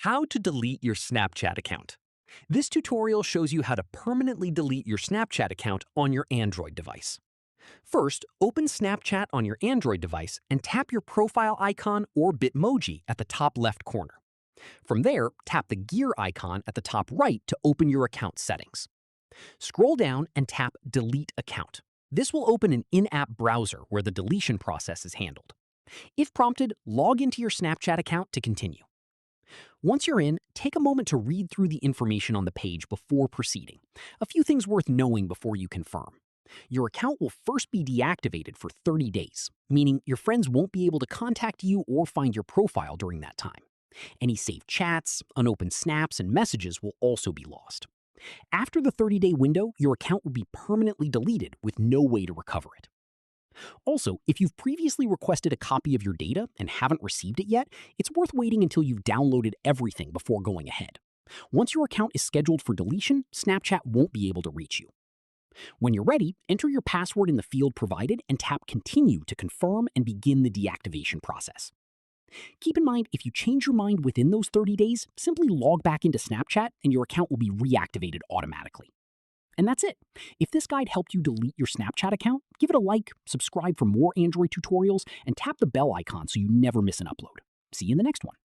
How to delete your Snapchat account. This tutorial shows you how to permanently delete your Snapchat account on your Android device. First, open Snapchat on your Android device and tap your profile icon or Bitmoji at the top left corner. From there, tap the gear icon at the top right to open your account settings. Scroll down and tap Delete Account. This will open an in-app browser where the deletion process is handled. If prompted, log into your Snapchat account to continue. Once you're in, take a moment to read through the information on the page before proceeding. A few things worth knowing before you confirm. Your account will first be deactivated for 30 days, meaning your friends won't be able to contact you or find your profile during that time. Any saved chats, unopened snaps, and messages will also be lost. After the 30-day window, your account will be permanently deleted with no way to recover it. Also, if you've previously requested a copy of your data and haven't received it yet, it's worth waiting until you've downloaded everything before going ahead. Once your account is scheduled for deletion, Snapchat won't be able to reach you. When you're ready, enter your password in the field provided and tap Continue to confirm and begin the deactivation process. Keep in mind, if you change your mind within those 30 days, simply log back into Snapchat and your account will be reactivated automatically. And that's it. If this guide helped you delete your Snapchat account, give it a like, subscribe for more Android tutorials, and tap the bell icon so you never miss an upload. See you in the next one.